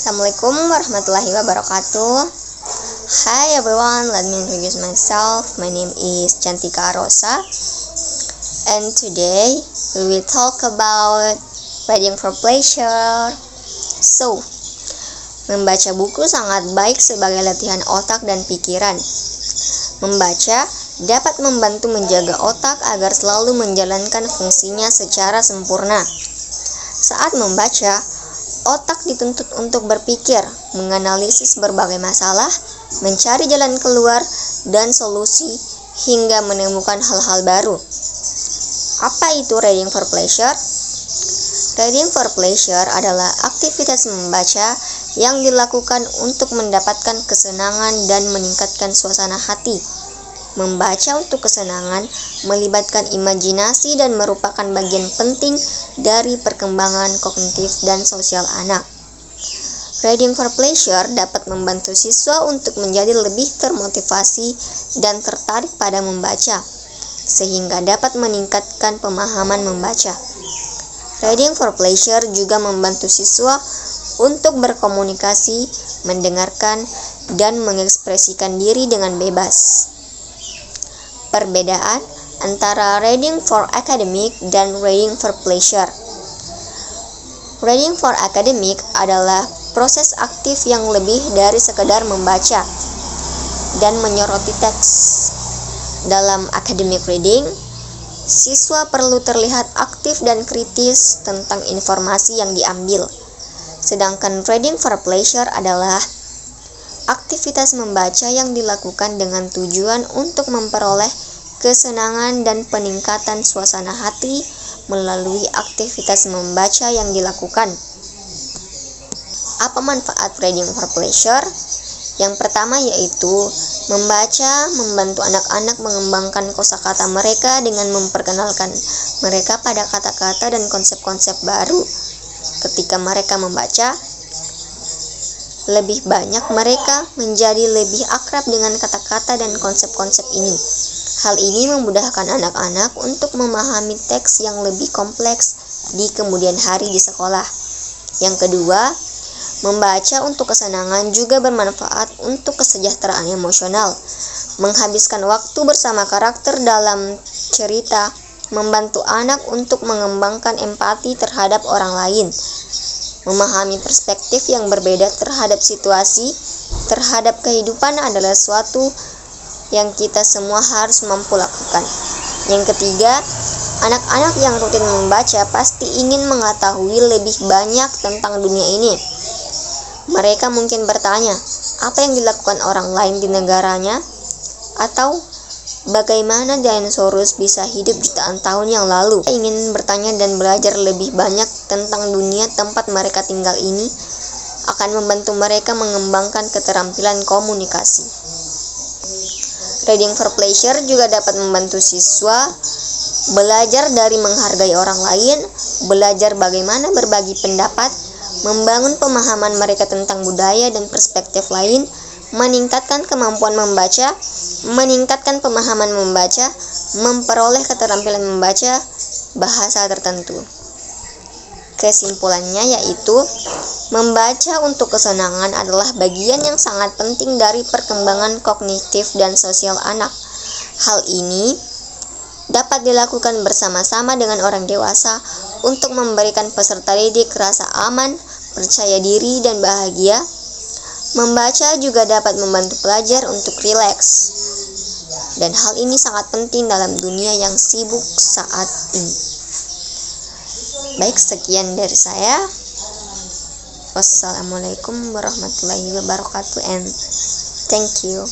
Assalamualaikum warahmatullahi wabarakatuh. Hi everyone, let me introduce myself. My name is Cantika Rosa, and today we will talk about reading for pleasure. So, membaca buku sangat baik sebagai latihan otak dan pikiran. Membaca dapat membantu menjaga otak agar selalu menjalankan fungsinya secara sempurna. Saat membaca, otak dituntut untuk berpikir, menganalisis berbagai masalah, mencari jalan keluar dan solusi, hingga menemukan hal-hal baru. Apa itu reading for pleasure? Reading for pleasure adalah aktivitas membaca yang dilakukan untuk mendapatkan kesenangan dan meningkatkan suasana hati. Membaca untuk kesenangan melibatkan imajinasi dan merupakan bagian penting dari perkembangan kognitif dan sosial anak. Reading for pleasure dapat membantu siswa untuk menjadi lebih termotivasi dan tertarik pada membaca, sehingga dapat meningkatkan pemahaman membaca. Reading for pleasure juga membantu siswa untuk berkomunikasi, mendengarkan, dan mengekspresikan diri dengan bebas. Perbedaan antara reading for academic dan reading for pleasure. Reading for academic adalah proses aktif yang lebih dari sekedar membaca dan menyoroti teks. Dalam academic reading, siswa perlu terlihat aktif dan kritis tentang informasi yang diambil. Sedangkan reading for pleasure adalah aktivitas membaca yang dilakukan dengan tujuan untuk memperoleh kesenangan dan peningkatan suasana hati melalui aktivitas membaca yang dilakukan. Apa manfaat reading for pleasure? Yang pertama yaitu membaca membantu anak-anak mengembangkan kosakata mereka dengan memperkenalkan mereka pada kata-kata dan konsep-konsep baru. Ketika mereka membaca, lebih banyak mereka menjadi lebih akrab dengan kata-kata dan konsep-konsep ini. Hal ini memudahkan anak-anak untuk memahami teks yang lebih kompleks di kemudian hari di sekolah. Yang kedua, membaca untuk kesenangan juga bermanfaat untuk kesejahteraan emosional. Menghabiskan waktu bersama karakter dalam cerita membantu anak untuk mengembangkan empati terhadap orang lain. Memahami perspektif yang berbeda terhadap situasi, terhadap kehidupan adalah suatu yang kita semua harus mampu lakukan. Yang ketiga, anak-anak yang rutin membaca pasti ingin mengetahui lebih banyak tentang dunia ini. Mereka mungkin bertanya, apa yang dilakukan orang lain di negaranya? Atau bagaimana dinosaurus bisa hidup jutaan tahun yang lalu? Mereka ingin bertanya dan belajar lebih banyak tentang dunia tempat mereka tinggal ini akan membantu mereka mengembangkan keterampilan komunikasi. Reading for pleasure juga dapat membantu siswa belajar dari menghargai orang lain, belajar bagaimana berbagi pendapat, membangun pemahaman mereka tentang budaya dan perspektif lain, meningkatkan kemampuan membaca, meningkatkan pemahaman membaca, memperoleh keterampilan membaca bahasa tertentu. Kesimpulannya yaitu, membaca untuk kesenangan adalah bagian yang sangat penting dari perkembangan kognitif dan sosial anak. Hal ini dapat dilakukan bersama-sama dengan orang dewasa untuk memberikan peserta didik rasa aman, percaya diri, dan bahagia. Membaca juga dapat membantu pelajar untuk rileks. Dan hal ini sangat penting dalam dunia yang sibuk saat ini. Baik, sekian dari saya. Wassalamualaikum warahmatullahi wabarakatuh and thank you.